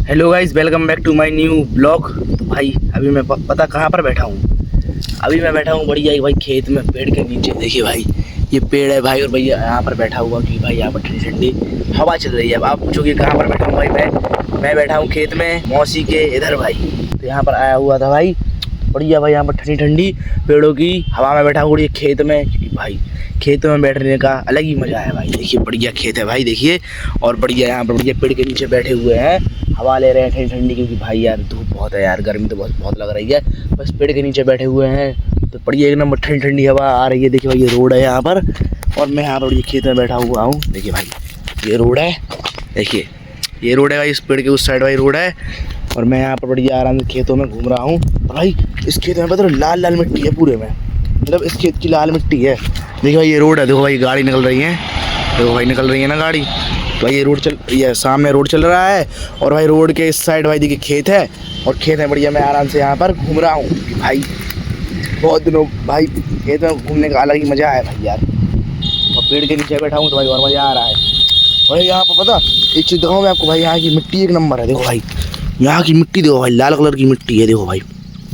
Hello guys, welcome back to my new blog. तो भाई अभी मैं पता कहाँ पर बैठा हूँ। अभी मैं बैठा हूँ बढ़िया भाई खेत में, पेड़ के नीचे। देखिए भाई ये पेड़ है भाई, और भैया यहाँ पर बैठा हुआ कि भाई यहाँ पर ठंडी ठंडी हवा चल रही है। अब आप पूछोगे कहाँ पर बैठा हूँ भाई, मैं बैठा हूँ खेत में मौसी के इधर भाई। तो यहाँ पर आया हुआ था भाई बढ़िया भाई, यहाँ पर ठंडी ठंडी पेड़ों की हवा में बैठा हुआ खेत में। भाई खेत में बैठने का अलग ही मज़ा है भाई। देखिए बढ़िया खेत है भाई, देखिए। और बढ़िया यहाँ पर बढ़िया पेड़ के नीचे बैठे हुए हैं, हवा ले रहे हैं ठंडी ठंडी, क्योंकि भाई यार धूप बहुत है यार, गर्मी तो बहुत लग रही है। बस पेड़ के नीचे बैठे हुए हैं तो बढ़िया एक नंबर ठंडी ठंडी हवा आ रही है। देखिए भाई ये रोड है यहाँ पर, और मैं यहाँ पर खेत में बैठा हुआ हूँ। देखिए भाई ये रोड है, देखिए ये रोड है भाई, इस पेड़ के उस साइड भाई रोड है। और मैं यहाँ पर बढ़िया आराम से खेतों में घूम रहा हूँ। भाई इस खेत में पता लाल लाल मिट्टी है पूरे में, मतलब इस खेत की लाल मिट्टी है। देखिए भाई ये रोड है, देखो भाई गाड़ी निकल रही है, देखो भाई निकल रही है ना गाड़ी। तो भाई ये रोड ये सामने रोड चल रहा है, और भाई रोड के इस साइड भाई देखिए खेत है, और खेत में बढ़िया मैं आराम से यहाँ पर घूम रहा हूँ भाई। बहुत दिनों भाई खेत में घूमने का अलग ही मज़ा है भाई यार। और पेड़ के नीचे बैठा हूँ तो भाई और मज़ा आ रहा है भाई। यहाँ पर पता एक चीज़ दिखाऊँ मैं आपको भाई, यहाँ की मिट्टी एक नंबर है। देखो भाई यहाँ की मिट्टी देखो भाई, लाल कलर की मिट्टी है, देखो भाई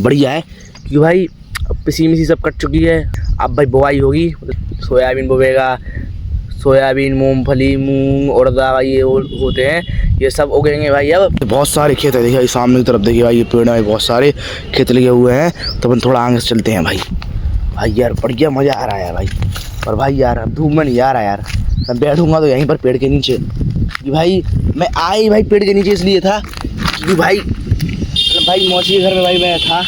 बढ़िया है। क्योंकि भाई अब पिसी मिसी सब कट चुकी है, अब भाई बुआई होगी, सोयाबीन बोएगा, सोयाबीन, मूंगफली, मूंग, उड़द भाई ये होते हैं, ये सब उगेंगे भाई। अब बहुत सारे खेत है, देखिए भाई सामने की तरफ देखिए भाई ये पेड़ है, बहुत सारे खेत लगे हुए हैं। तो अपन थोड़ा आगे से चलते हैं भाई। भाई यार बढ़िया मज़ा आ रहा है भाई। और भाई यार अब धूप में नहीं आ रहा यार, मैं बैठूंगा तो यहीं पर पेड़ के नीचे। कि भाई मैं आई भाई पेड़ के नीचे इसलिए था क्योंकि भाई मौसी के घर में भाई मैं था,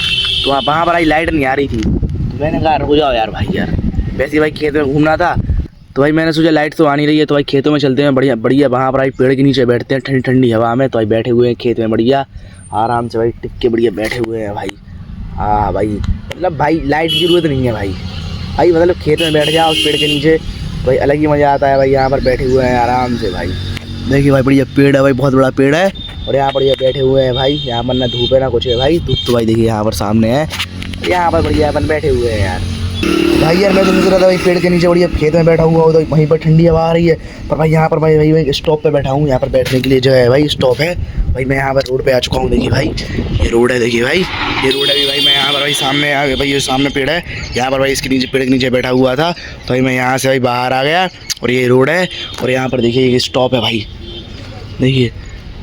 तो वहाँ पर भाई लाइट नहीं आ रही थी। तो मैंने कहा रुक जाओ यार भाई, यार वैसे भाई खेत में घूमना था, तो भाई मैंने सोचा लाइट तो आ नहीं रही है, तो भाई खेतों में चलते हैं बढ़िया वहाँ पर भाई पेड़ के नीचे बैठते हैं ठंडी ठंडी हवा में। तो भाई बैठे हुए हैं खेत में बढ़िया आराम से भाई टिक के बढ़िया बैठे हुए हैं भाई। हाँ भाई मतलब भाई लाइट की ज़रूरत नहीं है भाई मतलब खेत में बैठ जाओ उस पेड़ के नीचे, भाई अलग ही मज़ा आता है भाई। यहाँ पर बैठे हुए हैं आराम से भाई, देखिए भाई बढ़िया पेड़ है भाई, बहुत बड़ा पेड़ है। और यहाँ पर ये बैठे हुए हैं भाई, यहाँ पर ना धूप है ना कुछ है भाई, धूप तो भाई देखिए यहाँ पर सामने है, यहाँ पर बढ़िया अपन बैठे हुए हैं यार। भाई यार मैं तो सोच रहा था भाई पेड़ के नीचे बढ़िया खेत में बैठा हुआ हो तो वहीं पर ठंडी हवा आ रही है, पर भाई यहाँ पर भाई स्टॉप पे बैठा हूँ, यहाँ पर बैठने के लिए जगह है भाई, स्टॉप है भाई। मैं यहाँ पर रोड पे आ चुका हूँ, देखिए भाई ये रोड है, देखिए भाई ये रोड है भाई। मैं यहाँ पर भाई सामने आ गया भाई, ये सामने पेड़ है, यहाँ पर भाई इसके नीचे पेड़ के नीचे बैठा हुआ था। तो भाई मैं यहाँ से भाई बाहर आ गया, और ये रोड है, और यहाँ पर देखिए ये स्टॉप है भाई, देखिए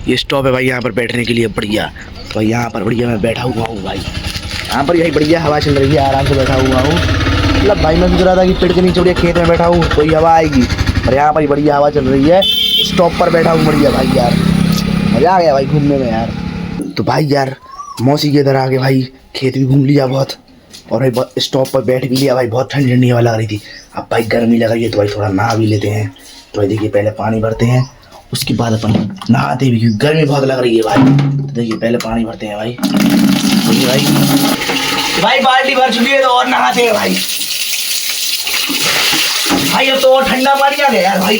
ये स्टॉप है भाई यहाँ पर बैठने के लिए बढ़िया। तो भाई यहाँ पर बढ़िया मैं बैठा हुआ हूँ भाई, यहाँ पर यही बढ़िया हवा चल रही है, आराम से बैठा हुआ हूँ। मतलब भाई मैं सोच रहा था कि पेड़ के नीचे बढ़िया खेत में बैठा हूँ तो ये हवा आएगी, और यहाँ पर बढ़िया हवा चल रही है, स्टॉप पर बैठा हूँ बढ़िया भाई। यार मज़ा आ गया भाई घूमने में यार। तो भाई यार मौसी के इधर आके भाई खेत भी घूम लिया बहुत, और भाई स्टॉप पर बैठ भी लिया भाई, बहुत ठंडी ठंडी हवा लग रही थी। अब भाई गर्मी लग रही है तो भाई थोड़ा नहा भी लेते हैं। तो भाई देखिए पहले पानी भरते हैं, उसके बाद अपन नहाते भी, क्योंकि गर्मी बहुत लग रही है भाई। तो देखिए पहले पानी भरते हैं भाई, भाई बाल्टी भर चुकी है तो और नहाते हैं भाई। भाई अब तो और ठंडा पानी आ गया यार भाई,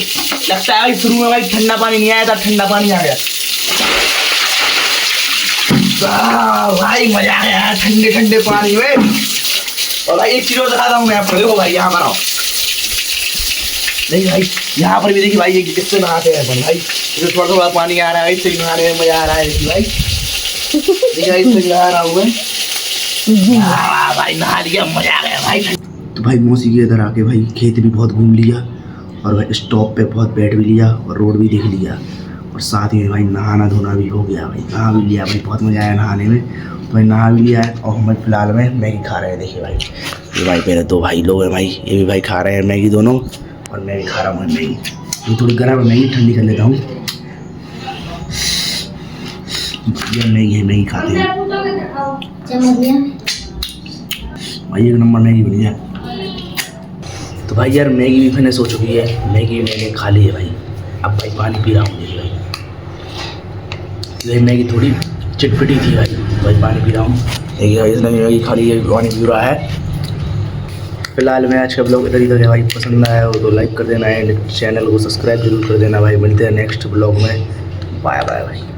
लगता है भाई शुरू में भाई ठंडा पानी नहीं आया था, ठंडा पानी आ गया भाई, मजा आ गया ठंडे ठंडे पानी में। और भाई एक चीज और दिखाता हूँ मैं आपको, देखो भाई यहाँ पर आओ, नहीं भाई यहाँ पर भी देखिए भाई ये किससे नहाते हैं अपन भाई, इसमें थोड़ा थोड़ा पानी आ रहा है, इससे नहाने में मजा आ रहा है। देखिए भाई देखिए इससे नहा रहा हूँ मैं भाई, नहा लिया मजा आ गया भाई। तो भाई मौसी के इधर आके भाई खेत भी बहुत घूम लिया, और भाई स्टॉप पे बहुत बैठ भी लिया, और रोड भी देख लिया, और साथ ही भाई नहाना धोना भी हो गया भाई, नहा भी लिया भाई, बहुत मज़ा आया नहाने में। तो भाई नहा भी लिया है, और हम फिलहाल में मैगी खा रहे हैं। देखिए भाई ये भाई मेरे दो भाई लोग हैं भाई, ये भी भाई खा रहे हैं मैगी दोनों, और मैं भी खा रहा हूँ मैगी। ये थोड़ी गर्म है मैगी, ठंडी कर लेता हूँ। ये मैगी है, मैगी खाते हैं भाई, एक नंबर मैगी बनी है। तो भाई यार मैगी भी फिनिश हो चुकी है, मैगी मैंने खा ली है भाई। अब भाई पानी पी रहा हूँ, देखिए भाई मैगी थोड़ी चिटपिटी थी भाई पानी पी रहा हूँ। देखिए भाई इसने मैगी खा ली है, पानी पी रहा है। फिलहाल मैं आज का ब्लॉग इधर ही था भाई, पसंद आया हो तो लाइक कर देना, एंड चैनल को सब्सक्राइब जरूर कर देना भाई। मिलते हैं नेक्स्ट ब्लॉग में, बाय बाय भाई।